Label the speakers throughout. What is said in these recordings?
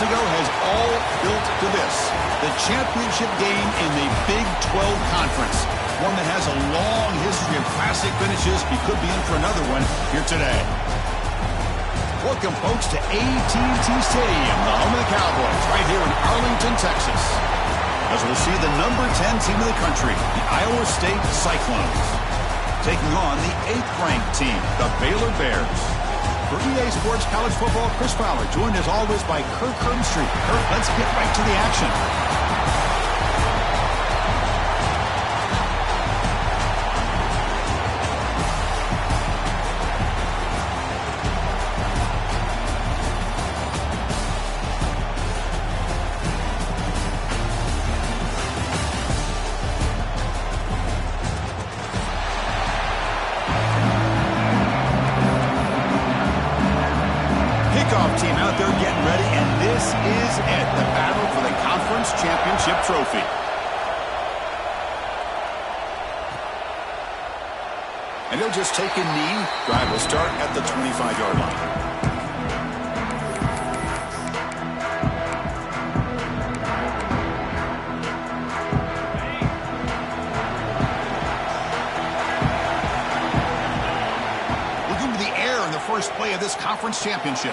Speaker 1: ago has all built to this. The championship game in the Big 12 Conference. One that has a long history of classic finishes. He could be in for another one here today. Welcome, folks, to AT&T Stadium, the home of the Cowboys, right here in Arlington, Texas. As we'll see the number 10 team in the country, the Iowa State Cyclones, taking on the 8th-ranked team, the Baylor Bears. For EA Sports College Football, Chris Fowler, joined as always by Kirk Herbstreit. Kirk, let's get right to the action. Team out there getting ready, and this is it, the battle for the conference championship trophy. And he'll just take a knee. Drive will start at the 25-yard line. First play of this conference championship.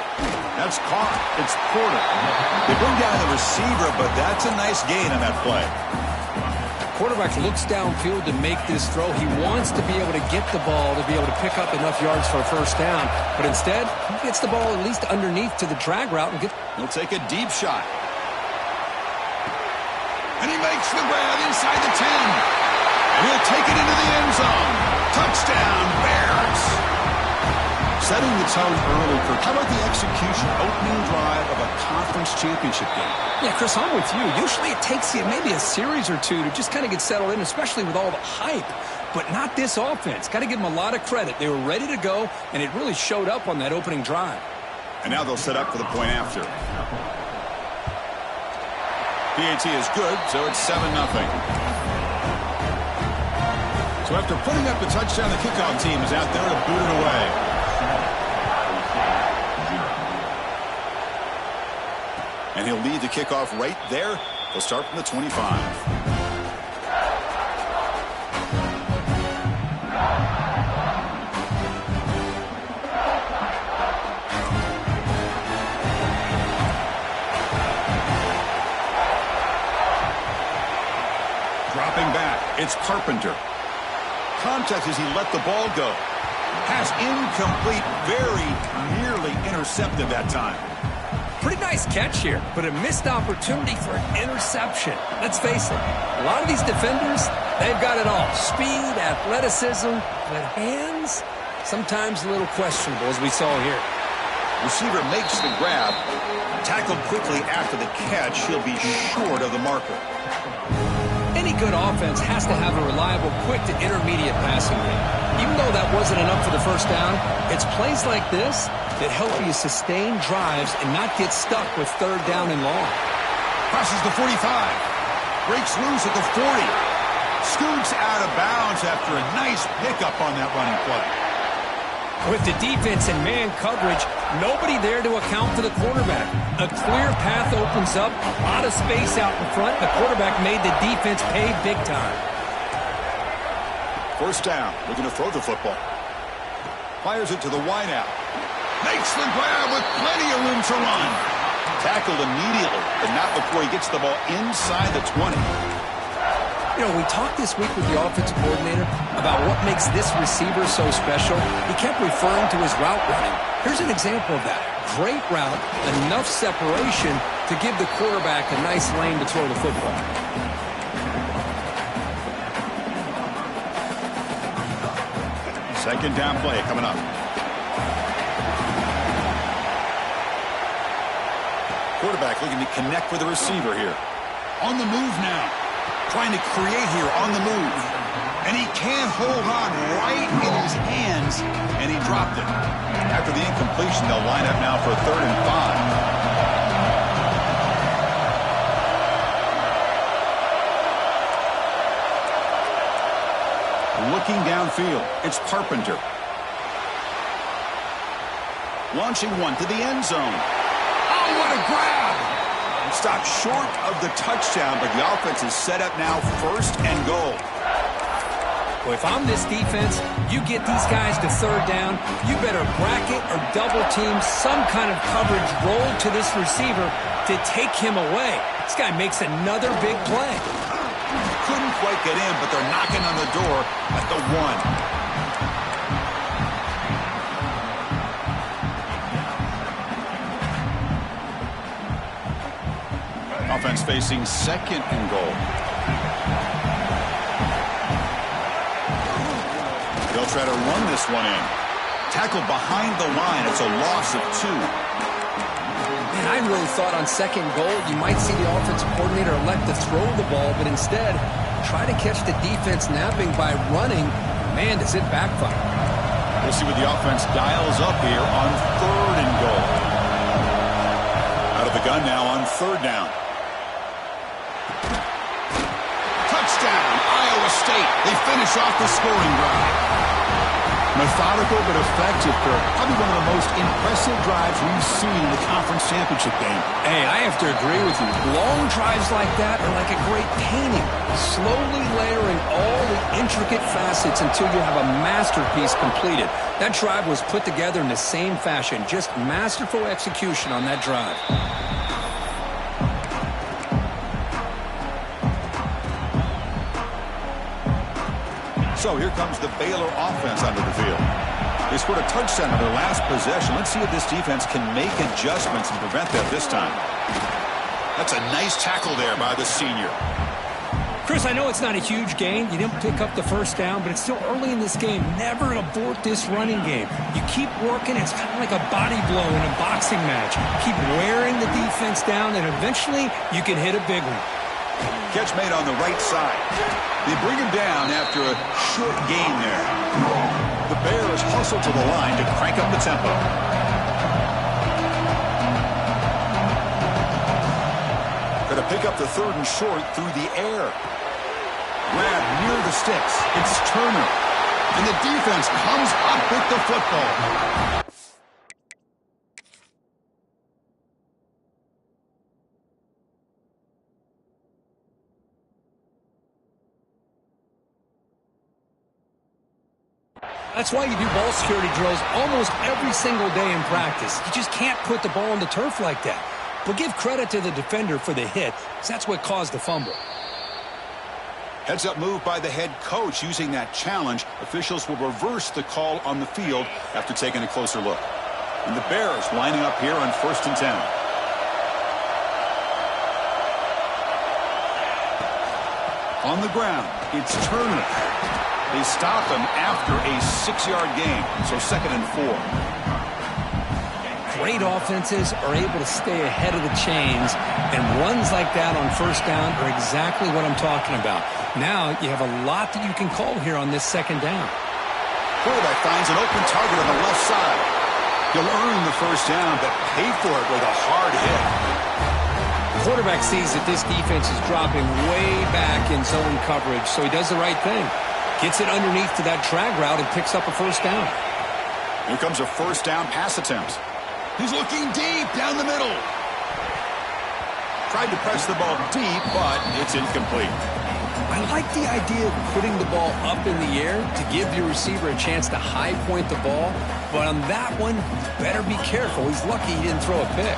Speaker 1: That's caught. It's Porter. They bring down the receiver, but that's a nice gain on that play.
Speaker 2: Quarterback looks downfield to make this throw. He wants to be able to get the ball to be able to pick up enough yards for a first down, but instead he gets the ball at least underneath to the drag route and
Speaker 1: he'll take a deep shot. And he makes the grab inside the 10. And he'll take it into the end zone. Touchdown, Bears. Setting the tone early, Kirk. How about the execution, opening drive of a conference championship game?
Speaker 2: Yeah, Chris, I'm with you. Usually it takes you maybe a series or two to just kind of get settled in, especially with all the hype. But not this offense. Got to give them a lot of credit. They were ready to go, and it really showed up on that opening drive.
Speaker 1: And now they'll set up for the point after. PAT is good, so it's 7-0. So after putting up the touchdown, the kickoff team is out there to boot it away. And he'll lead the kickoff right there. He'll start from the 25. Dropping back, it's Carpenter. Contact as he let the ball go. Pass incomplete, very nearly intercepted that time.
Speaker 2: Pretty nice catch here, but a missed opportunity for an interception. Let's face it, a lot of these defenders, they've got it all. Speed, athleticism, but hands, sometimes a little questionable, as we saw here.
Speaker 1: Receiver makes the grab. Tackled quickly after the catch. He'll be short of the marker.
Speaker 2: Any good offense has to have a reliable, quick to intermediate passing game. Even though that wasn't enough for the first down, it's plays like this that help you sustain drives and not get stuck with third down and long.
Speaker 1: Crosses the 45. Breaks loose at the 40. Scoots out of bounds after a nice pickup on that running play.
Speaker 2: With the defense and man coverage, nobody there to account for the quarterback. A clear path opens up, a lot of space out in front. The quarterback made the defense pay big time.
Speaker 1: First down, looking to throw the football. Fires it to the wideout. Makes the grab with plenty of room to run. Tackled immediately, but not before he gets the ball inside the 20.
Speaker 2: You know, we talked this week with the offensive coordinator about what makes this receiver so special. He kept referring to his route running. Here's an example of that. Great route, enough separation to give the quarterback a nice lane to throw the football.
Speaker 1: Second down play coming up. Quarterback looking to connect with the receiver here. On the move now. Trying to create here on the move. And he can't hold on right in his hands. And he dropped it. After the incompletion, they'll line up now for 3rd and 5. Looking downfield, it's Carpenter. Launching one to the end zone. Oh, what a grab! Stopped short of the touchdown, but the offense is set up now 1st and goal.
Speaker 2: Well, if I'm this defense, you get these guys to 3rd down, you better bracket or double team some kind of coverage roll to this receiver to take him away. This guy makes another big play.
Speaker 1: Couldn't quite get in, but they're knocking on the door at the 1. Offense facing 2nd and goal. They'll try to run this one in. Tackled behind the line. It's a loss of 2.
Speaker 2: Man, I really thought on 2nd goal you might see the offensive coordinator elect to throw the ball, but instead try to catch the defense napping by running. Man, does it backfire.
Speaker 1: We'll see what the offense dials up here on 3rd and goal. Out of the gun now on 3rd down. Touchdown, Iowa State. They finish off the scoring drive. Methodical but effective for probably one of the most impressive drives we've seen in the conference championship game.
Speaker 2: Hey, I have to agree with you. Long drives like that are like a great painting. Slowly layering all the intricate facets until you have a masterpiece completed. That drive was put together in the same fashion. Just masterful execution on that drive.
Speaker 1: So here comes the Baylor offense onto the field. They scored a touchdown on their last possession. Let's see if this defense can make adjustments and prevent that this time. That's a nice tackle there by the senior.
Speaker 2: Chris, I know it's not a huge gain. You didn't pick up the 1st down, but it's still early in this game. Never abort this running game. You keep working. It's kind of like a body blow in a boxing match. Keep wearing the defense down, and eventually you can hit a big one.
Speaker 1: Catch made on the right side. They bring him down after a short gain there. The Bears hustle to the line to crank up the tempo. Going to pick up the 3rd and short through the air. Grab near the sticks. It's Turner. And the defense comes up with the football.
Speaker 2: That's why you do ball security drills almost every single day in practice. You just can't put the ball on the turf like that. But give credit to the defender for the hit, because that's what caused the fumble.
Speaker 1: Heads-up move by the head coach using that challenge. Officials will reverse the call on the field after taking a closer look. And the Bears lining up here on 1st and 10. On the ground, it's Turner. They stop him after a 6-yard gain, so 2nd and 4.
Speaker 2: Great offenses are able to stay ahead of the chains, and runs like that on 1st down are exactly what I'm talking about. Now you have a lot that you can call here on this 2nd down.
Speaker 1: Quarterback finds an open target on the left side. He'll earn the 1st down, but pay for it with a hard hit.
Speaker 2: The quarterback sees that this defense is dropping way back in zone coverage, so he does the right thing. Gets it underneath to that drag route and picks up a 1st down.
Speaker 1: Here comes a 1st down pass attempt. He's looking deep down the middle. Tried to press the ball deep, but it's incomplete.
Speaker 2: I like the idea of putting the ball up in the air to give your receiver a chance to high point the ball, but on that one, better be careful. He's lucky he didn't throw a pick.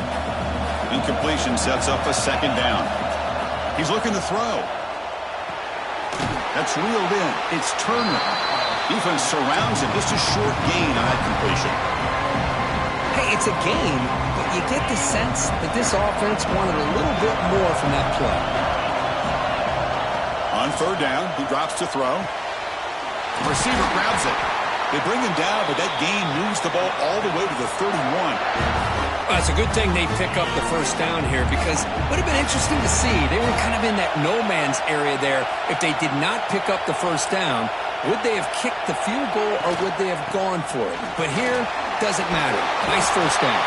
Speaker 1: Incompletion sets up a 2nd down. He's looking to throw. That's reeled in. It's Turner. Defense surrounds him. Just a short gain on that completion.
Speaker 2: Hey, it's a gain, but you get the sense that this offense wanted a little bit more from that play.
Speaker 1: On 3rd down, he drops to throw. The receiver grabs it. They bring him down, but that gain moves the ball all the way to the 31.
Speaker 2: Well, it's a good thing they pick up the 1st down here, because it would have been interesting to see. They were kind of in that no-man's area there. If they did not pick up the 1st down, would they have kicked the field goal or would they have gone for it? But here, doesn't matter. Nice 1st down.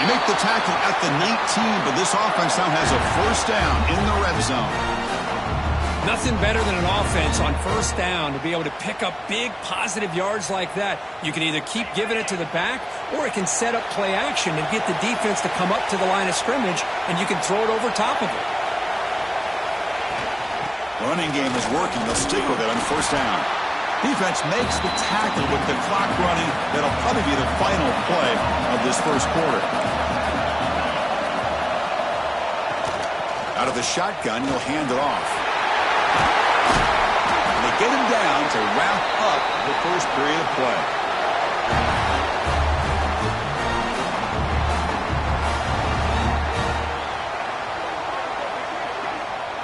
Speaker 1: They make the tackle at the 19, but this offense now has a 1st down in the red zone.
Speaker 2: Nothing better than an offense on first down to be able to pick up big positive yards like that. You can either keep giving it to the back, or it can set up play action and get the defense to come up to the line of scrimmage, and you can throw it over top of it.
Speaker 1: Running game is working. They'll stick with it on first down. Defense makes the tackle with the clock running. That'll probably be the final play of this first quarter. Out of the shotgun, he'll hand it off. And they get him down to wrap up the first period of play.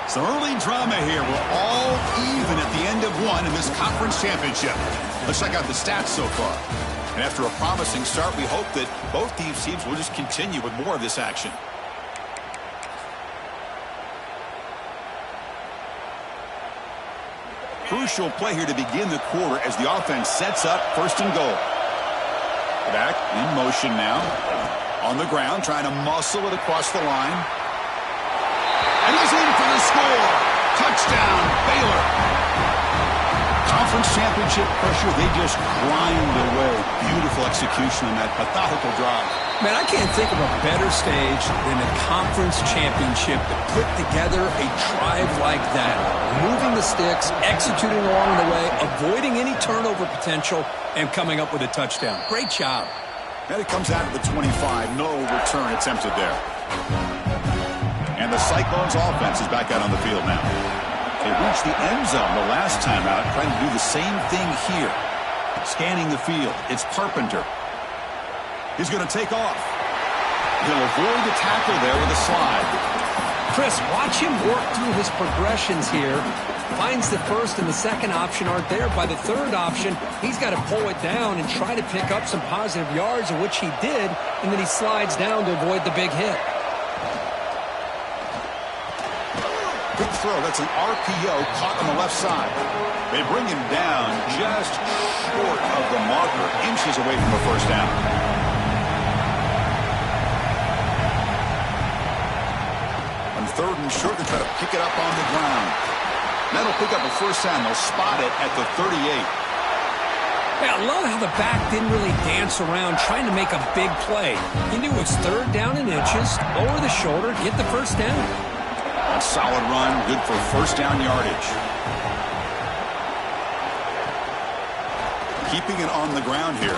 Speaker 1: Some early drama here. We're all even at the end of one in this conference championship. Let's check out the stats so far. And after a promising start, we hope that both these teams will just continue with more of this action. Crucial play here to begin the quarter as the offense sets up first and goal. Back in motion now. On the ground, trying to muscle it across the line. And he's in for the score. Touchdown, Baylor. Conference championship pressure, they just grind away. Beautiful execution on that methodical drive.
Speaker 2: Man, I can't think of a better stage than a conference championship to put together a drive like that. Moving the sticks, executing along the way, avoiding any turnover potential, and coming up with a touchdown. Great job.
Speaker 1: And it comes out of the 25. No return attempted there. And the Cyclones offense is back out on the field now. They reached the end zone the last time out, trying to do the same thing here. Scanning the field, it's Carpenter. He's going to take off. He'll avoid the tackle there with a slide.
Speaker 2: Chris, watch him work through his progressions here. Finds the first and the second option aren't there. By the third option, he's got to pull it down and try to pick up some positive yards, of which he did, and then he slides down to avoid the big hit.
Speaker 1: Good throw. That's an RPO caught on the left side. They bring him down just short of the marker, inches away from the first down. On third and short, they try to pick it up on the ground. That'll pick up a first down. They'll spot it at the 38.
Speaker 2: Yeah, I love how the back didn't really dance around trying to make a big play. He knew it's third down in inches, lower the shoulder, get the first down.
Speaker 1: A solid run, good for first down yardage. Keeping it on the ground here.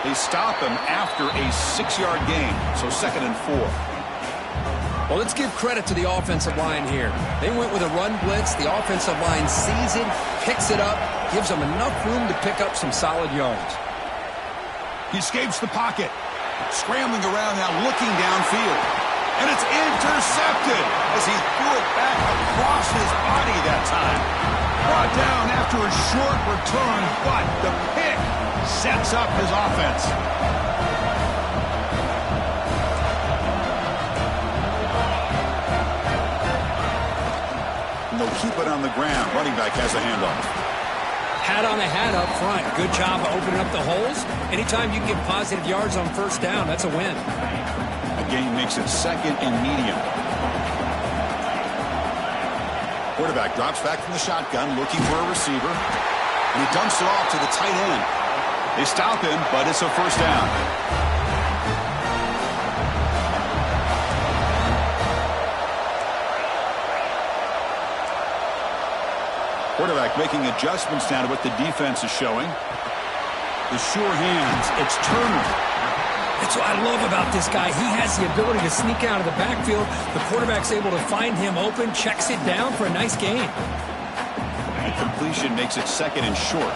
Speaker 1: They stop him after a 6-yard gain, so 2nd and 4.
Speaker 2: Well, let's give credit to the offensive line here. They went with a run blitz. The offensive line sees it, picks it up, gives them enough room to pick up some solid yards.
Speaker 1: He escapes the pocket. Scrambling around now, looking downfield. And it's intercepted as he threw it back across his body that time. Brought down after a short return, but the pick sets up his offense. And they'll keep it on the ground. Running back has a handoff.
Speaker 2: Hat on a hat up front. Good job of opening up the holes. Anytime you can get positive yards on first down, that's a win.
Speaker 1: Gain makes it 2nd and medium. Quarterback drops back from the shotgun, looking for a receiver. And he dumps it off to the tight end. They stop him, but it's a first down. Quarterback making adjustments down to what the defense is showing. The sure hands. It's Turner.
Speaker 2: That's what I love about this guy. He has the ability to sneak out of the backfield. The quarterback's able to find him open, checks it down for a nice gain.
Speaker 1: And completion makes it 2nd and short.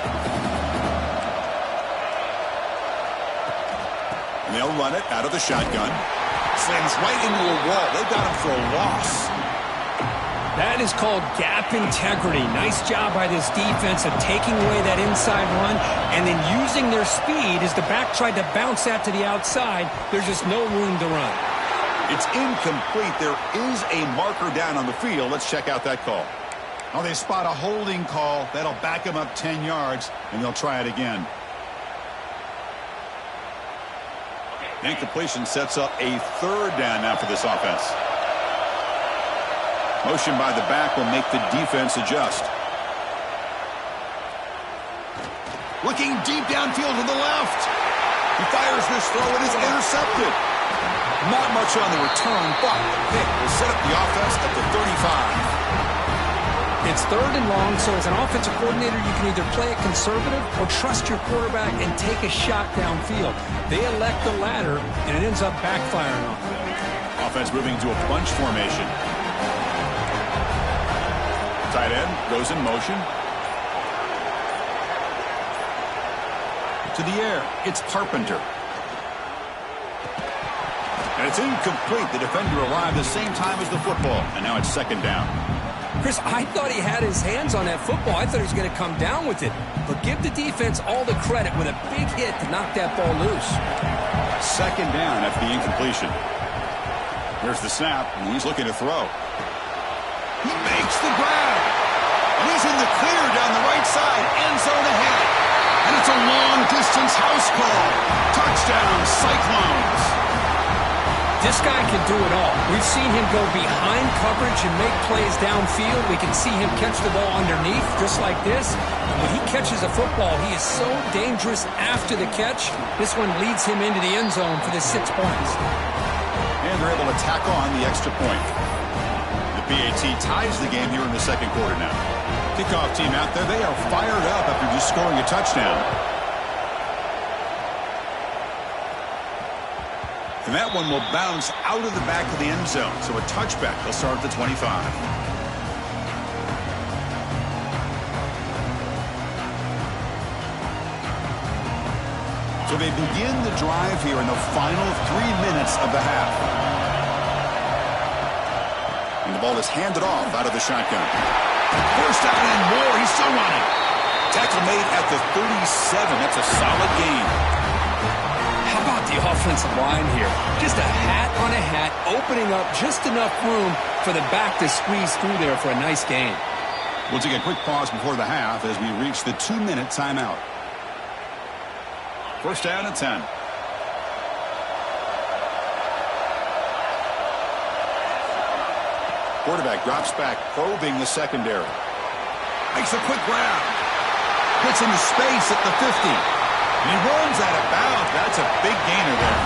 Speaker 1: And they'll run it out of the shotgun. Slams right into a wall. They've got him for a loss.
Speaker 2: That is called gap integrity. Nice job by this defense of taking away that inside run and then using their speed as the back tried to bounce that to the outside. There's just no room to run.
Speaker 1: It's incomplete. There is a marker down on the field. Let's check out that call. Oh, they spot a holding call. That'll back them up 10 yards, and they'll try it again. Incompletion sets up a 3rd down now for this offense. Motion by the back will make the defense adjust. Looking deep downfield to the left. He fires this throw. It is intercepted. Not much on the return, but the pick will set up the offense at the 35.
Speaker 2: It's 3rd and long, so as an offensive coordinator, you can either play it conservative or trust your quarterback and take a shot downfield. They elect the latter, and it ends up backfiring on them.
Speaker 1: Offense moving to a bunch formation. Tight end goes in motion. To the air, it's Carpenter. And it's incomplete. The defender arrived the same time as the football, and now it's 2nd down.
Speaker 2: Chris, I thought he had his hands on that football. I thought he was going to come down with it. But give the defense all the credit with a big hit to knock that ball loose.
Speaker 1: 2nd down after the incompletion. Here's the snap, and he's looking to throw. He makes the grab. And he's in the clear down the right side. End zone ahead. And it's a long-distance house call. Touchdown, Cyclones.
Speaker 2: This guy can do it all. We've seen him go behind coverage and make plays downfield. We can see him catch the ball underneath, just like this. And when he catches a football, he is so dangerous after the catch. This one leads him into the end zone for the 6 points.
Speaker 1: And they're able to tack on the extra point. The PAT ties the game here in the 2nd quarter now. Kickoff team out there, they are fired up after just scoring a touchdown. And that one will bounce out of the back of the end zone. So a touchback. They'll start at the 25. So they begin the drive here in the final 3 minutes of the half. And the ball is handed off out of the shotgun. 1st down and more. He's still running. Tackle made at the 37. That's a solid gain.
Speaker 2: How about the offensive line here? Just a hat on a hat, opening up just enough room for the back to squeeze through there for a nice gain.
Speaker 1: We'll take a quick pause before the half as we reach the 2-minute timeout. 1st down and 10. Quarterback drops back, probing the secondary. Makes a quick grab. Gets into space at the 50. And he runs out of bounds. That's a big gainer there.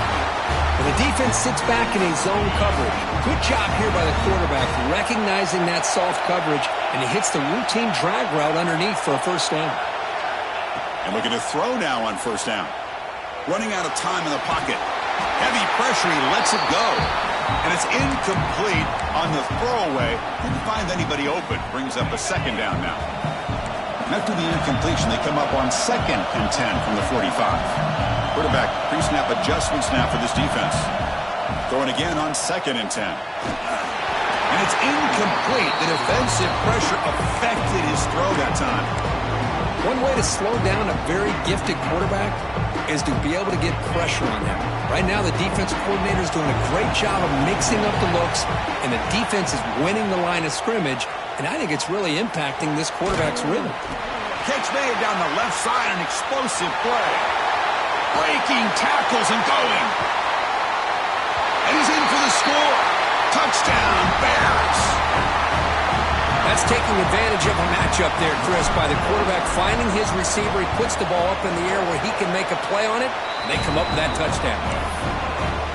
Speaker 2: And the defense sits back in a zone coverage. Good job here by the quarterback, recognizing that soft coverage, and he hits the routine drag route underneath for a 1st down.
Speaker 1: And looking to throw now on 1st down. Running out of time in the pocket. Heavy pressure, he lets it go. And it's incomplete on the throwaway. Didn't find anybody open. Brings up a 2nd down now. After the incompletion, they come up on 2nd and 10 from the 45. Quarterback pre-snap adjustments now for this defense. Throwing again on 2nd and 10. And it's incomplete. The defensive pressure affected his throw that time.
Speaker 2: One way to slow down a very gifted quarterback is to be able to get pressure on him. Right now, the defensive coordinator is doing a great job of mixing up the looks, and the defense is winning the line of scrimmage, and I think it's really impacting this quarterback's rhythm.
Speaker 1: Catch made down the left side, an explosive play. Breaking tackles and going. And he's in for the score. Touchdown, Bears.
Speaker 2: That's taking advantage of a matchup there, Chris, by the quarterback finding his receiver. He puts the ball up in the air where he can make a play on it. They come up with that touchdown.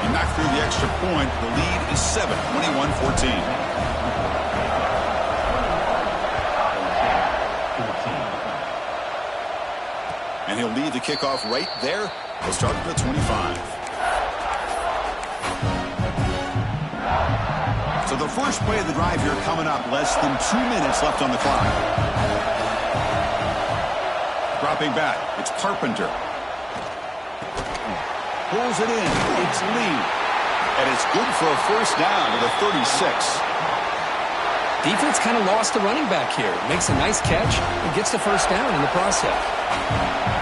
Speaker 1: He knocked through the extra point. The lead is 7, 21-14. And he'll lead the kickoff right there. He'll start at the 25. So the first play of the drive here coming up. Less than 2 minutes left on the clock. Dropping back. It's Carpenter. Pulls it in. It's Lee. And it's good for a 1st down to the 36.
Speaker 2: Defense kind of lost the running back here. Makes a nice catch and gets the 1st down in the process.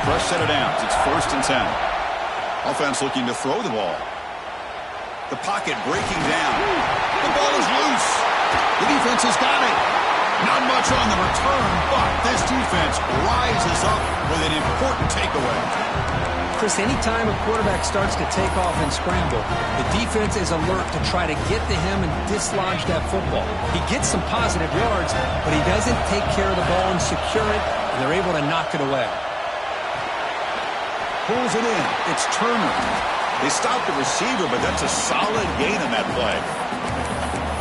Speaker 1: Fresh set of downs. It's 1st and 10. Offense looking to throw the ball. The pocket breaking down. The ball is loose. The defense has got it. Not much on the return, but this defense rises up with an important takeaway.
Speaker 2: Chris, anytime a quarterback starts to take off and scramble, the defense is alert to try to get to him and dislodge that football. He gets some positive yards, but he doesn't take care of the ball and secure it, and they're able to knock it away.
Speaker 1: Pulls it in. It's Turner. They stopped the receiver, but that's a solid gain on that play.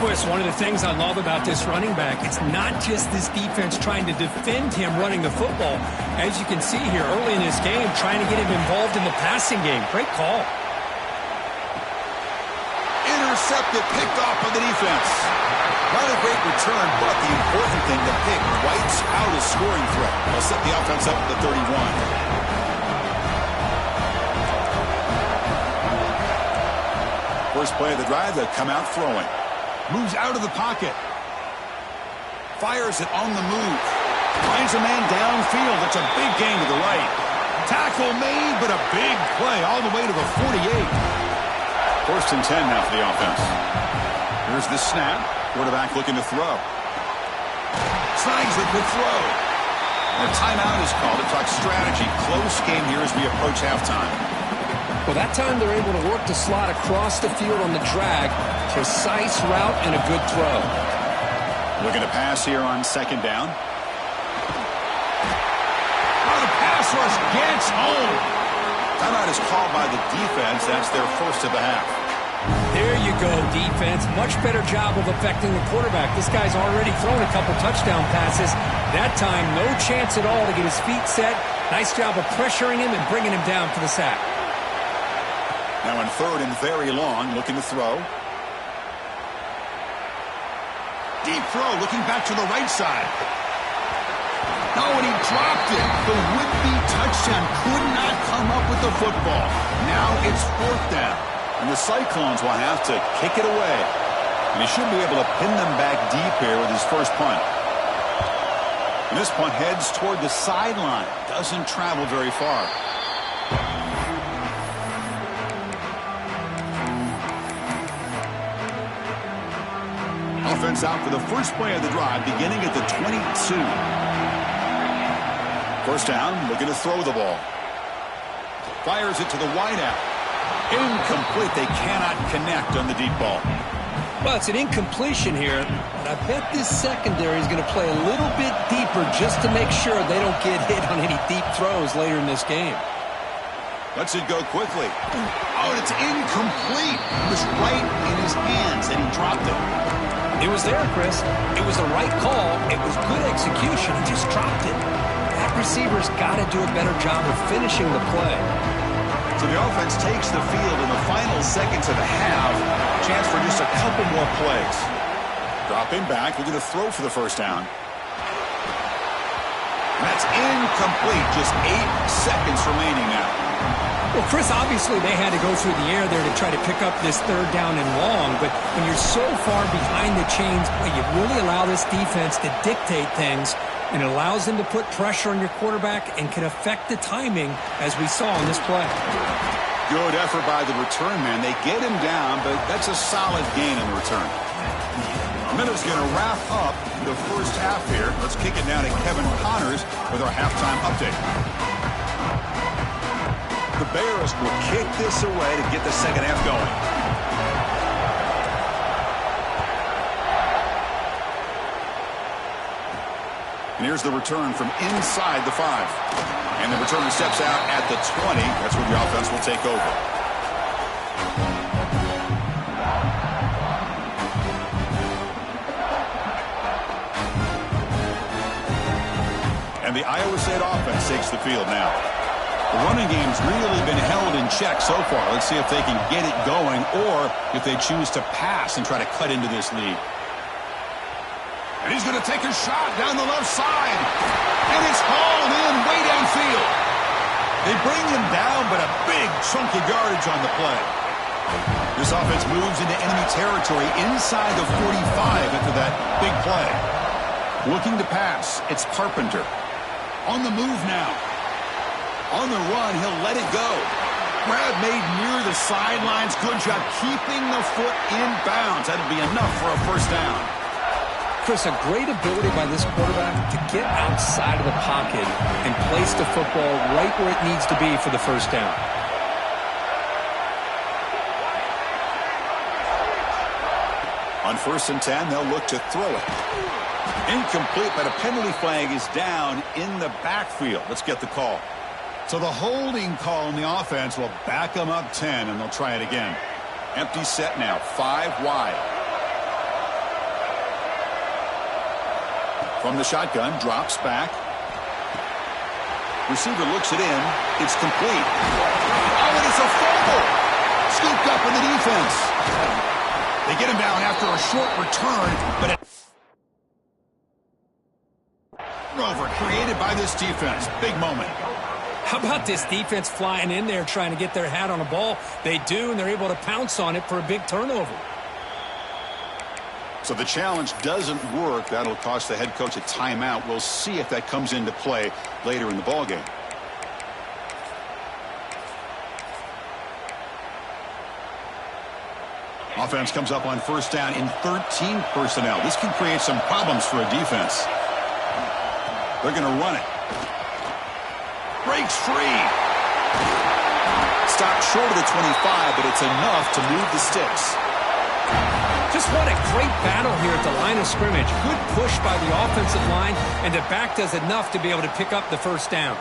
Speaker 2: Chris, one of the things I love about this running back, it's not just this defense trying to defend him running the football. As you can see here early in this game, trying to get him involved in the passing game. Great call.
Speaker 1: Intercepted, picked off by the defense. Not a great return, but the important thing, the pick wipes out a scoring threat. They'll set the offense up at the 31. First play of the drive, they'll come out throwing. Moves out of the pocket. Fires it on the move. Finds a man downfield. That's a big gain to the right. Tackle made, but a big play all the way to the 48. First and 10 now for the offense. Here's the snap. Quarterback looking to throw. Snags the good throw. And a timeout is called to talk strategy. Close game here as we approach halftime.
Speaker 2: Well, that time they're able to work the slot across the field on the drag. Precise route and a good throw.
Speaker 1: Looking to pass here on second down. Oh, the pass rush gets home. Timeout is called by the defense. That's their first of the half.
Speaker 2: There you go, defense. Much better job of affecting the quarterback. This guy's already thrown a couple touchdown passes. That time, no chance at all to get his feet set. Nice job of pressuring him and bringing him down for the sack.
Speaker 1: Now on third and very long, looking to throw. Deep throw, looking back to the right side. No, and he dropped it. The would-be touchdown could not come up with the football. Now it's fourth down. And the Cyclones will have to kick it away. And he should be able to pin them back deep here with his first punt. And this punt heads toward the sideline. Doesn't travel very far. Offense out for the first play of the drive, beginning at the 22. First down, looking to throw the ball. Fires it to the wideout. Incomplete. They cannot connect on the deep ball.
Speaker 2: Well, it's an incompletion here, but I bet this secondary is going to play a little bit deeper just to make sure they don't get hit on any deep throws later in this game.
Speaker 1: Lets it go quickly. Oh, and it's incomplete. It was right in his hands, and he dropped it.
Speaker 2: It was there, Chris. It was the right call. It was good execution. He just dropped it. That receiver's got to do a better job of finishing the play.
Speaker 1: So the offense takes the field in the final seconds of the half. Chance for just a couple more plays. Dropping back, looking to throw for the first down. And that's incomplete. Just 8 seconds remaining now.
Speaker 2: Well, Chris, obviously they had to go through the air there to try to pick up this third down and long, but when you're so far behind the chains, well, you really allow this defense to dictate things, and it allows them to put pressure on your quarterback and can affect the timing, as we saw in this play.
Speaker 1: Good effort by the return man. They get him down, but that's a solid gain in the return. A minute's going to wrap up the first half here. Let's kick it down to Kevin Connors with our halftime update. The Bears will kick this away to get the second half going. And here's the return from inside the 5. And the returner steps out at the 20. That's where the offense will take over. And the Iowa State offense takes the field now. The running game's really been held in check so far. Let's see if they can get it going or if they choose to pass and try to cut into this lead. And he's going to take a shot down the left side. And it's hauled in way downfield. They bring him down, but a big chunk of yardage on the play. This offense moves into enemy territory inside the 45 after that big play. Looking to pass. It's Carpenter. On the move now. On the run, he'll let it go. Grab made near the sidelines. Good job keeping the foot in bounds. That'll be enough for a first down.
Speaker 2: Chris, a great ability by this quarterback to get outside of the pocket and place the football right where it needs to be for the first down.
Speaker 1: On 1st and 10, they'll look to throw it. Incomplete, but a penalty flag is down in the backfield. Let's get the call. So the holding call in the offense will back them up 10, and they'll try it again. Empty set now, 5 wide. From the shotgun, drops back. Receiver looks it in. It's complete. Oh, and it's a fumble. Scooped up in the defense. They get him down after a short return, but over created by this defense. Big moment.
Speaker 2: How about this defense flying in there trying to get their hat on a ball? They do, and they're able to pounce on it for a big turnover.
Speaker 1: So the challenge doesn't work. That'll cost the head coach a timeout. We'll see if that comes into play later in the ballgame. Offense comes up on 1st down in 13 personnel. This can create some problems for a defense. They're going to run it. Breaks free. Stopped short of the 25, but it's enough to move the sticks.
Speaker 2: Just what a great battle here at the line of scrimmage. Good push by the offensive line, and the back does enough to be able to pick up the first down.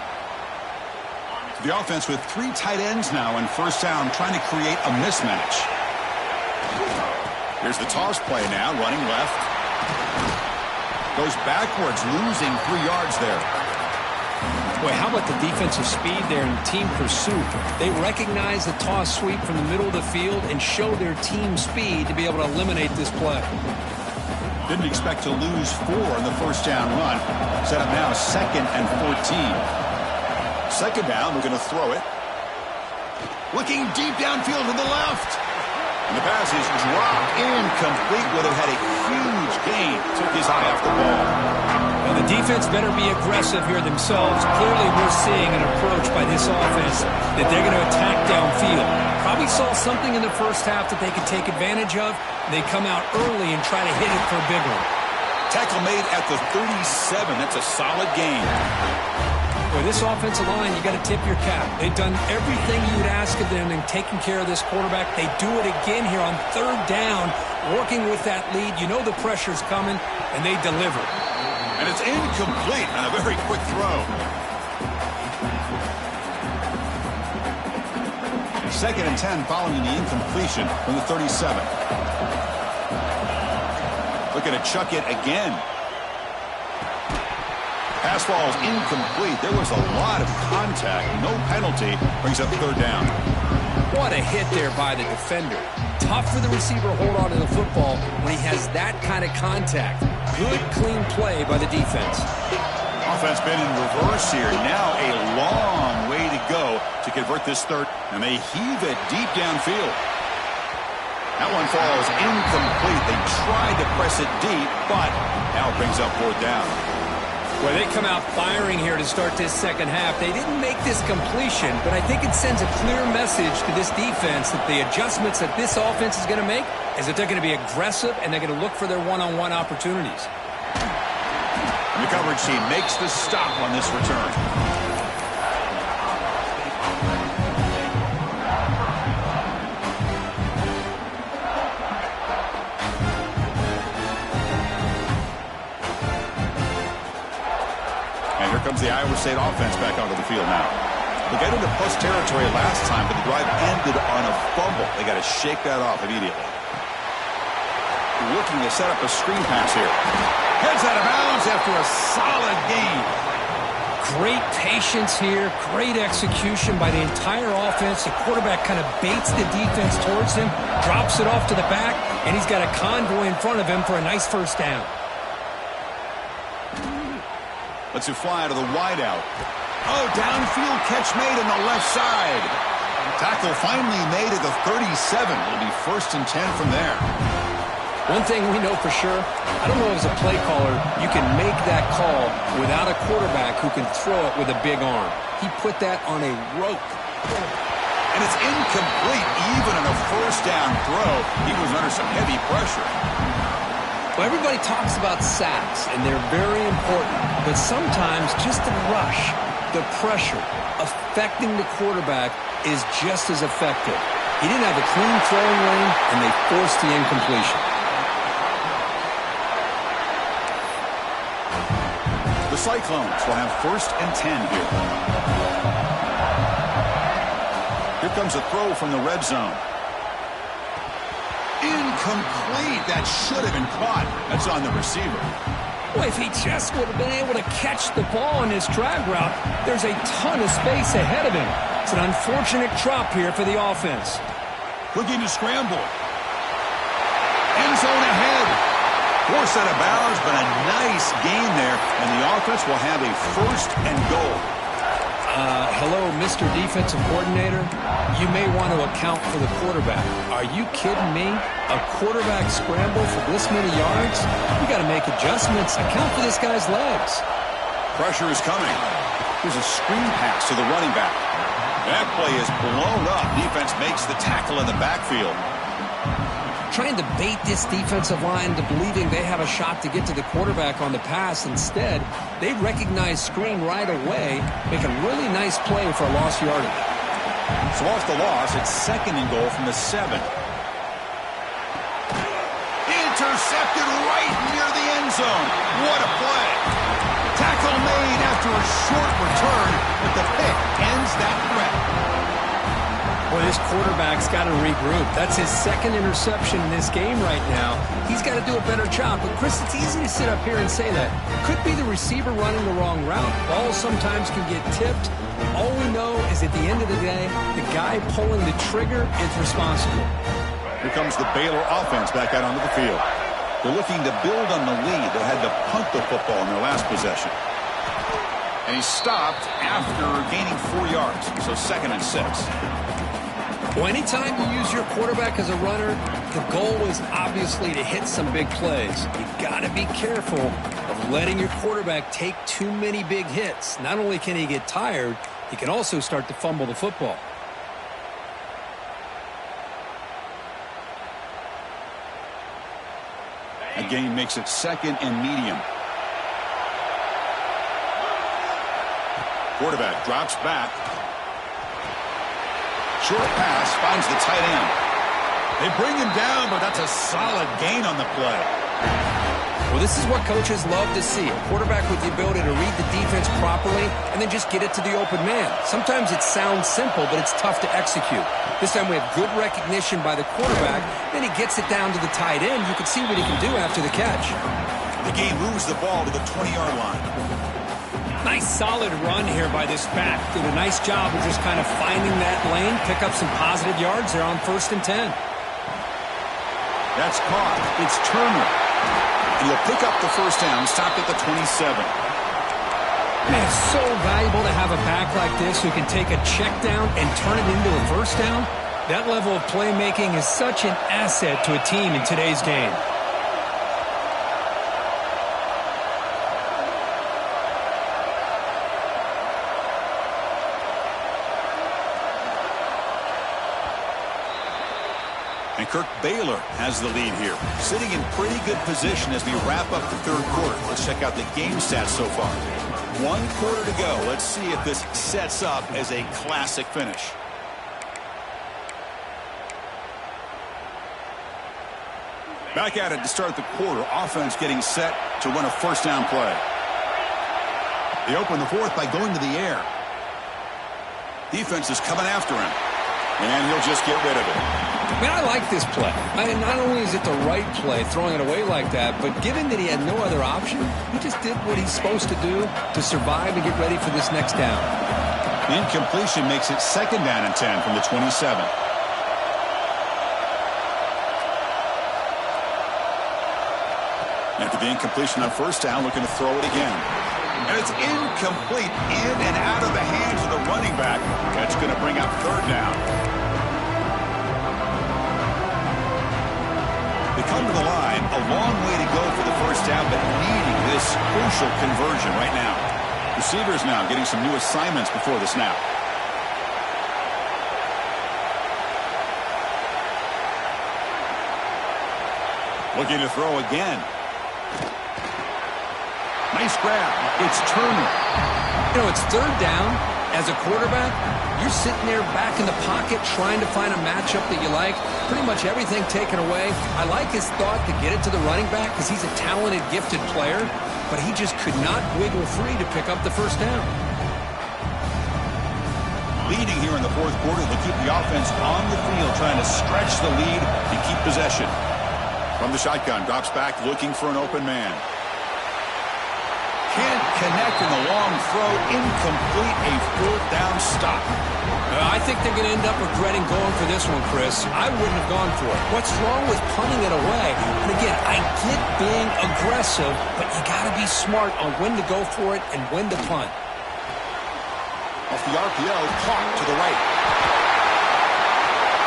Speaker 1: The offense with 3 tight ends now on 1st down, trying to create a mismatch. Here's the toss play now, running left. Goes backwards, losing 3 yards there.
Speaker 2: Boy, how about the defensive speed there in team pursuit? They recognize the toss sweep from the middle of the field and show their team speed to be able to eliminate this play.
Speaker 1: Didn't expect to lose 4 in the 1st down run. Set up now 2nd and 14. 2nd down, we're going to throw it. Looking deep downfield to the left. And the pass is dropped incomplete. Would have had a huge gain. Took his eye off the ball.
Speaker 2: Well, the defense better be aggressive here themselves. Clearly, we're seeing an approach by this offense that they're going to attack downfield. Probably saw something in the first half that they could take advantage of. They come out early and try to hit it for a big one.
Speaker 1: Tackle made at the 37. That's a solid gain.
Speaker 2: Boy, this offensive line, you got to tip your cap. They've done everything you would ask of them in taking care of this quarterback. They do it again here on 3rd down, working with that lead. You know the pressure's coming, and they deliver.
Speaker 1: And it's incomplete on a very quick throw. 2nd and 10 following the incompletion from the 37. Looking to chuck it again. Pass ball is incomplete. There was a lot of contact. No penalty. Brings up 3rd down.
Speaker 2: What a hit there by the defender. Tough for the receiver to hold on to the football when he has that kind of contact. Good, clean play by the defense.
Speaker 1: Offense been in reverse here. Now a long way to go to convert this 3rd. And they heave it deep downfield. That one falls incomplete. They tried to press it deep, but now it brings up 4th down.
Speaker 2: Well, they come out firing here to start this 2nd half. They didn't make this completion, but I think it sends a clear message to this defense that the adjustments that this offense is going to make is that they're going to be aggressive and they're going to look for their one-on-one opportunities.
Speaker 1: And the coverage team makes the stop on this return. Comes the Iowa State offense back onto the field now. They got into plus territory last time, but the drive ended on a fumble. They got to shake that off immediately. Looking to set up a screen pass here. Heads out of bounds after a solid gain.
Speaker 2: Great patience here. Great execution by the entire offense. The quarterback kind of baits the defense towards him, drops it off to the back, and he's got a convoy in front of him for a nice 1st down.
Speaker 1: Lets it fly to the wideout. Oh, downfield catch made on the left side. Tackle finally made at the 37. It'll be 1st and 10 from there.
Speaker 2: One thing we know for sure, I don't know as a play caller, you can make that call without a quarterback who can throw it with a big arm. He put that on a rope.
Speaker 1: And it's incomplete. Even on a 1st down throw, he was under some heavy pressure.
Speaker 2: Well, everybody talks about sacks, and they're very important. But sometimes just the rush, the pressure, affecting the quarterback is just as effective. He didn't have a clean throwing lane, and they forced the incompletion.
Speaker 1: The Cyclones will have 1st and 10 here. Here comes a throw from the red zone. Incomplete. That should have been caught. That's on the receiver.
Speaker 2: Well, if he just would have been able to catch the ball in his drag route, there's a ton of space ahead of him. It's an unfortunate drop here for the offense.
Speaker 1: Looking to scramble. End zone ahead. Forced out of bounds, but a nice gain there, and the offense will have a 1st and goal.
Speaker 2: Hello, Mr. Defensive Coordinator. You may want to account for the quarterback. Are you kidding me? A quarterback scramble for this many yards? You got to make adjustments. Account for this guy's legs.
Speaker 1: Pressure is coming. Here's a screen pass to the running back. That play is blown up. Defense makes the tackle in the backfield.
Speaker 2: Trying to bait this defensive line to believing they have a shot to get to the quarterback on the pass. Instead, they recognize screen right away, make a really nice play for a lost yardage.
Speaker 1: So off the loss, it's 2nd and goal from the 7. Intercepted right near the end zone. What a play. Tackle made after a short return, but the pick ends that threat.
Speaker 2: Well, this quarterback's got to regroup. That's his 2nd interception in this game right now. He's got to do a better job. But, Chris, it's easy to sit up here and say that. Could be the receiver running the wrong route. Balls sometimes can get tipped. All we know is at the end of the day, the guy pulling the trigger is responsible.
Speaker 1: Here comes the Baylor offense back out onto the field. They're looking to build on the lead. They had to punt the football in their last possession. And he stopped after gaining 4 yards. So 2nd and 6.
Speaker 2: Well, anytime you use your quarterback as a runner, the goal is obviously to hit some big plays. You've got to be careful of letting your quarterback take too many big hits. Not only can he get tired, he can also start to fumble the football.
Speaker 1: A gain makes it 2nd and medium. Quarterback drops back. Short pass finds the tight end. They bring him down, but that's a solid gain on the play.
Speaker 2: Well, this is what coaches love to see. A quarterback with the ability to read the defense properly and then just get it to the open man. Sometimes it sounds simple, but it's tough to execute. This time we have good recognition by the quarterback. Then he gets it down to the tight end. You can see what he can do after the catch.
Speaker 1: The game moves the ball to the 20-yard line.
Speaker 2: Nice solid run here by this back. Did a nice job of just kind of finding that lane, pick up some positive yards there on 1st and 10.
Speaker 1: That's caught. It's Turner. And he'll pick up the 1st down, stopped at the 27.
Speaker 2: Man, it's so valuable to have a back like this who can take a check down and turn it into a 1st down. That level of playmaking is such an asset to a team in today's game.
Speaker 1: And Kirk Baylor has the lead here, sitting in pretty good position as we wrap up the 3rd quarter. Let's check out the game stats so far. 1 quarter to go. Let's see if this sets up as a classic finish. Back at it to start the quarter. Offense getting set to run a 1st down play. They open the 4th by going to the air. Defense is coming after him. And he'll just get rid of it.
Speaker 2: Man, I like this play. Not only is it the right play, throwing it away like that, but given that he had no other option, he just did what he's supposed to do to survive and get ready for this next down.
Speaker 1: The incompletion makes it 2nd down and 10 from the 27. After the incompletion on 1st down, looking to throw it again. And it's incomplete, in and out of the hands of the running back. That's going to bring up 3rd down. They come to the line, a long way to go for the 1st down, but needing this crucial conversion right now. Receivers now getting some new assignments before the snap. Looking to throw again. Nice grab. It's Turner.
Speaker 2: You know, it's third down. As a quarterback, you're sitting there back in the pocket trying to find a matchup that you like. Pretty much everything taken away. I like his thought to get it to the running back because he's a talented, gifted player, but he just could not wiggle free to pick up the first down.
Speaker 1: Leading here in the fourth quarter, they keep the offense on the field, trying to stretch the lead and keep possession. From the shotgun, drops back, looking for an open man. Can't connect in the long throw. Incomplete, a fourth down stop.
Speaker 2: I think they're going to end up regretting going for this one, Chris. I wouldn't have gone for it. What's wrong with punting it away? And again, I get being aggressive, but you got to be smart on when to go for it and when to punt.
Speaker 1: Off the RPO, caught to the right.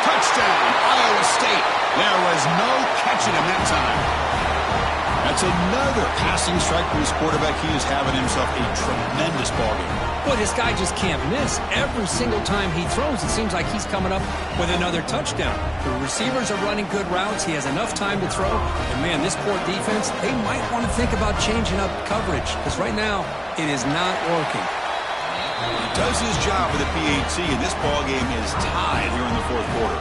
Speaker 1: Touchdown, Iowa State. There was no catching him that time. That's another passing strike for his quarterback. He is having himself a tremendous ballgame.
Speaker 2: Well, this guy just can't miss. Every single time he throws, it seems like he's coming up with another touchdown. The receivers are running good routes. He has enough time to throw. And, man, this poor defense, they might want to think about changing up coverage because right now it is not working.
Speaker 1: He does his job with the PAT, and this ballgame is tied here in the fourth quarter.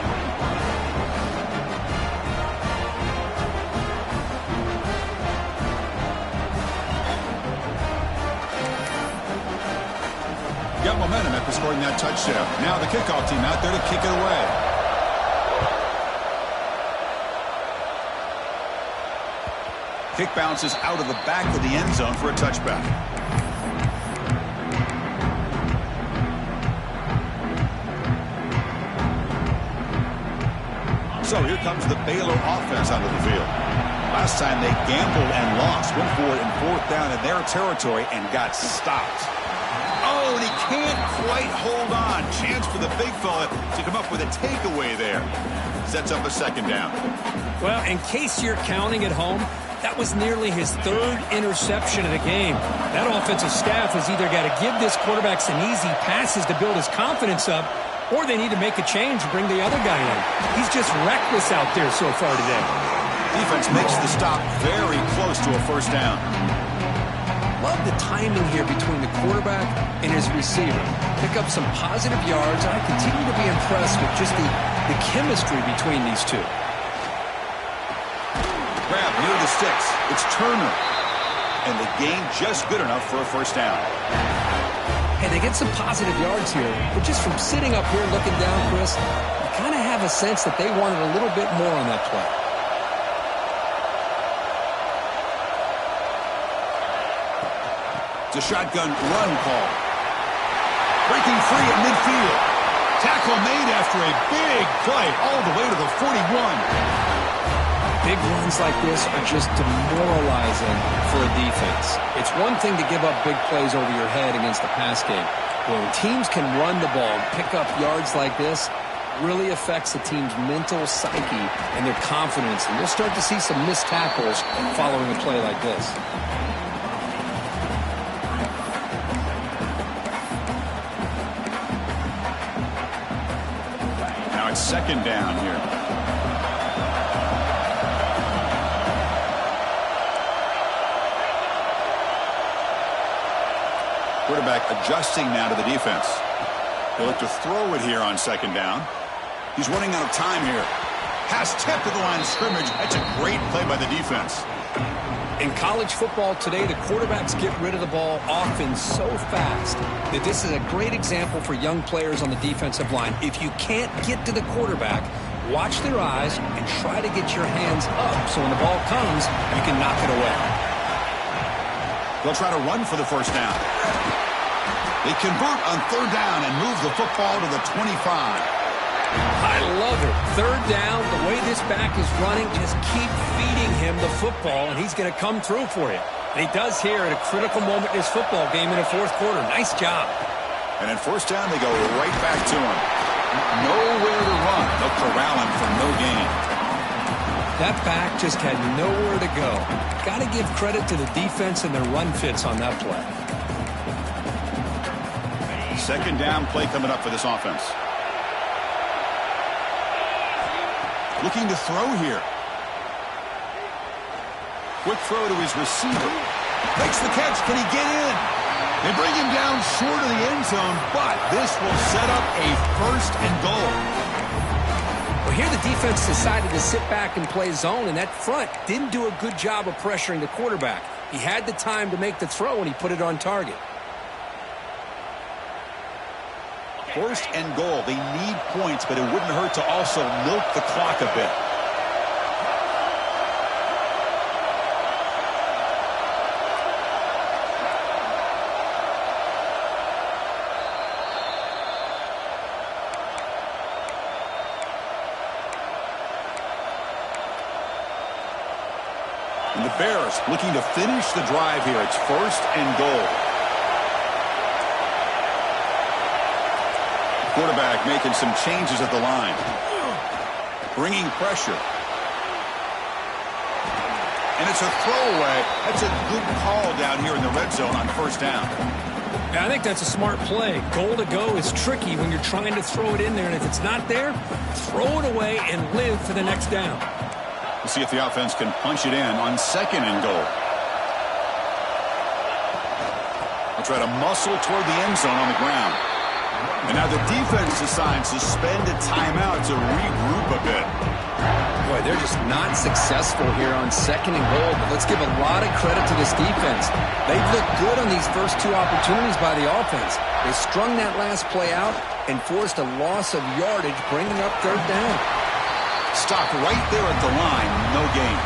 Speaker 1: Got momentum after scoring that touchdown. Now the kickoff team out there to kick it away. Kick bounces out of the back of the end zone for a touchback. So here comes the Baylor offense onto the field. Last time they gambled and lost. Went for it in fourth down in their territory and got stopped. Oh, and he can't quite hold on. Chance for the big fella to come up with a takeaway there. Sets up a second down.
Speaker 2: Well, in case you're counting at home, that was nearly his third interception of the game. That offensive staff has either got to give this quarterback some easy passes to build his confidence up, or they need to make a change and bring the other guy in. He's just reckless out there so far today.
Speaker 1: Defense makes the stop very close to a first down.
Speaker 2: Love the timing here between the quarterback and his receiver. Pick up some positive yards, and I continue to be impressed with just the chemistry between these two.
Speaker 1: Grab near the sticks. It's Turner. And the gain just good enough for a first down.
Speaker 2: Hey, they get some positive yards here, but just from sitting up here looking down, Chris, you kind of have a sense that they wanted a little bit more on that play.
Speaker 1: It's a shotgun run call. Breaking free at midfield. Tackle made after a big play all the way to the 41.
Speaker 2: Big runs like this are just demoralizing for a defense. It's one thing to give up big plays over your head against the pass game. When teams can run the ball and pick up yards like this, really affects the team's mental psyche and their confidence. And you'll start to see some missed tackles following a play like this.
Speaker 1: Second down here. Quarterback adjusting now to the defense. He'll look to throw it here on second down. He's running out of time here. Pass tipped to the line of scrimmage. That's a great play by the defense.
Speaker 2: In college football today, the quarterbacks get rid of the ball often so fast that this is a great example for young players on the defensive line. If you can't get to the quarterback, watch their eyes and try to get your hands up so when the ball comes, you can knock it away.
Speaker 1: They'll try to run for the first down. They convert on third down and move the football to the 25.
Speaker 2: I love it. Third down, the way this back is running, just keep feeding him the football, and he's going to come through for you. And he does here at a critical moment in his football game in the fourth quarter. Nice job.
Speaker 1: And in first down, they go right back to him. Nowhere to run. They'll corral him for no gain.
Speaker 2: That back just had nowhere to go. Got to give credit to the defense and their run fits on that play.
Speaker 1: Second down play coming up for this offense. Looking to throw here. Quick throw to his receiver. Makes the catch. Can he get in? They bring him down short of the end zone, but this will set up a 1st and goal.
Speaker 2: Well, here the defense decided to sit back and play zone, and that front didn't do a good job of pressuring the quarterback. He had the time to make the throw, and he put it on target.
Speaker 1: 1st and goal. They need points, but it wouldn't hurt to also milk the clock a bit. And the Bears looking to finish the drive here. It's 1st and goal. Quarterback making some changes at the line. Bringing pressure. And it's a throwaway. That's a good call down here in the red zone on 1st down.
Speaker 2: Yeah, I think that's a smart play. Goal to go is tricky when you're trying to throw it in there, and if it's not there, throw it away and live for the next down.
Speaker 1: We'll see if the offense can punch it in on 2nd and goal. They'll try to muscle toward the end zone on the ground. And now the defense decides to spend a timeout to regroup a bit.
Speaker 2: Boy, they're just not successful here on 2nd and goal, but let's give a lot of credit to this defense. They've looked good on these first 2 opportunities by the offense. They strung that last play out and forced a loss of yardage, bringing up 3rd down.
Speaker 1: Stopped right there at the line, no gain.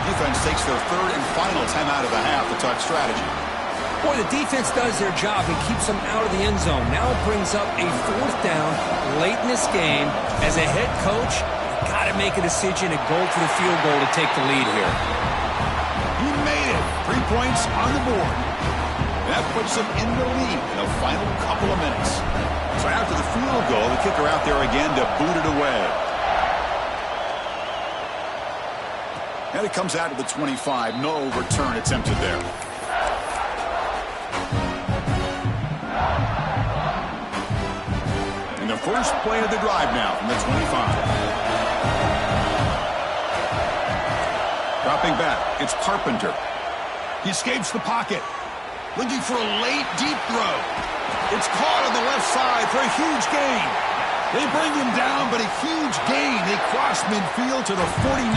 Speaker 1: Defense takes their 3rd and final timeout of the half to talk strategy.
Speaker 2: Boy, the defense does their job and keeps them out of the end zone. Now it brings up a 4th down late in this game. As a head coach, you've got to make a decision and go for the field goal to take the lead here.
Speaker 1: He made it. 3 points on the board. That puts them in the lead in the final couple of minutes. So after the field goal, the kicker out there again to boot it away. And it comes out to the 25. No return attempted there. And the first play of the drive now from the 25. Dropping back, it's Carpenter. He escapes the pocket. Looking for a late, deep throw. It's caught on the left side for a huge gain. They bring him down, but a huge gain. They cross midfield to the 49.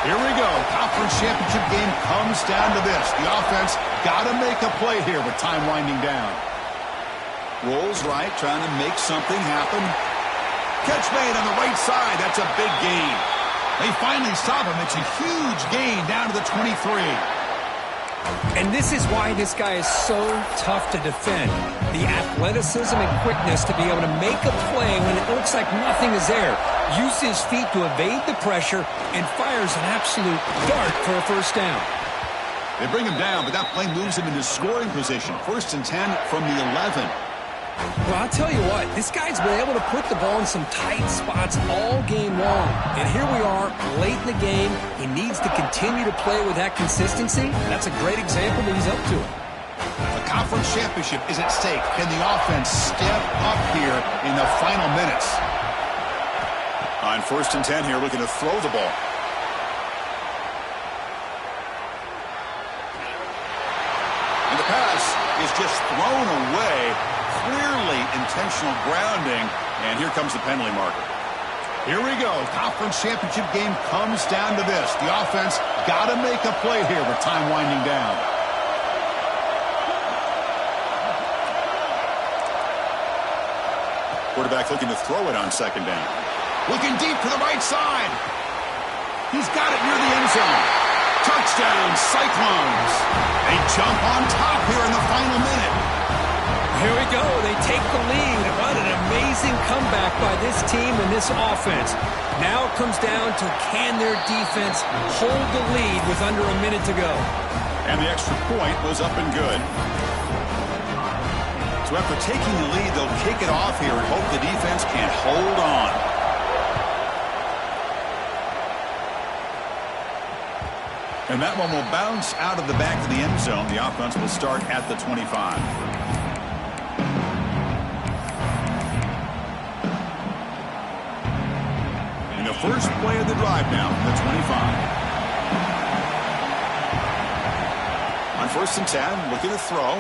Speaker 1: Here we go. Conference championship game comes down to this. The offense got to make a play here with time winding down. Rolls right, trying to make something happen. Catch made on the right side. That's a big gain. They finally stop him. It's a huge gain down to the 23.
Speaker 2: And this is why this guy is so tough to defend. The athleticism and quickness to be able to make a play when it looks like nothing is there. Use his feet to evade the pressure and fires an absolute dart for a 1st down.
Speaker 1: They bring him down, but that play moves him into scoring position. 1st and 10 from the 11.
Speaker 2: Well, I'll tell you what, this guy's been able to put the ball in some tight spots all game long. And here we are, late in the game. He needs to continue to play with that consistency. That's a great example that he's up to it.
Speaker 1: The conference championship is at stake. Can the offense step up here in the final minutes? On 1st and 10 here, looking to throw the ball. And the pass is just thrown away. Clearly intentional grounding, and here comes the penalty marker. Here we go. Conference championship game comes down to this. The offense got to make a play here with time winding down. Quarterback looking to throw it on 2nd down. Looking deep to the right side. He's got it near the end zone. Touchdown, Cyclones. They jump on top here in the final minute.
Speaker 2: Here we go. They take the lead. What an amazing comeback by this team and this offense. Now it comes down to can their defense hold the lead with under a minute to go.
Speaker 1: And the extra point was up and good. So after taking the lead, they'll kick it off here and hope the defense can hold on. And that one will bounce out of the back of the end zone. The offense will start at the 25. And the first play of the drive now, the 25. On 1st and 10, looking to throw.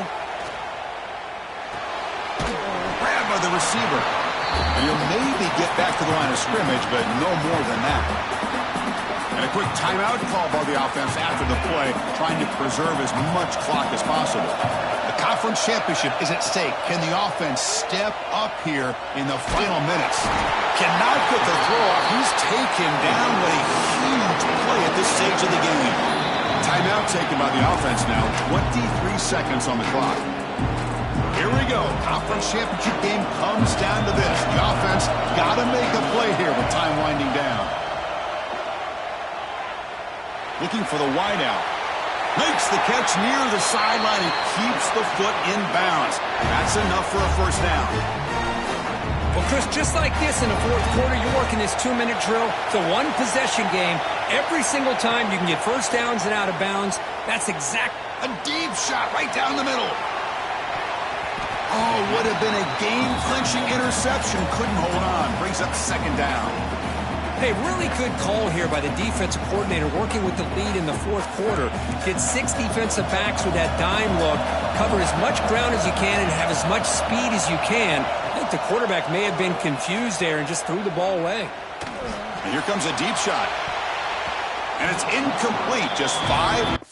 Speaker 1: Grabbed by the receiver. And he'll maybe get back to the line of scrimmage, but no more than that. And a quick timeout call by the offense after the play, trying to preserve as much clock as possible. The conference championship is at stake. Can the offense step up here in the final minutes? Cannot get the throw off. He's taken down with a huge play at this stage of the game. Timeout taken by the offense now. 23 seconds on the clock. Here we go. Conference championship game comes down to this. The offense got to make a play here with time winding down. Looking for the wideout. Makes the catch near the sideline and keeps the foot in bounds. That's enough for a first down.
Speaker 2: Well, Chris, just like this in the fourth quarter, you're working this 2-minute drill. It's a one-possession game. Every single time you can get first downs and out of bounds. That's exact.
Speaker 1: A deep shot right down the middle. Oh, would have been a game-clinching interception. Couldn't hold on. Brings up 2nd down.
Speaker 2: Hey, really good call here by the defensive coordinator working with the lead in the fourth quarter. Get 6 defensive backs with that dime look. Cover as much ground as you can and have as much speed as you can. I think the quarterback may have been confused there and just threw the ball away.
Speaker 1: And here comes a deep shot. And it's incomplete. Just 5.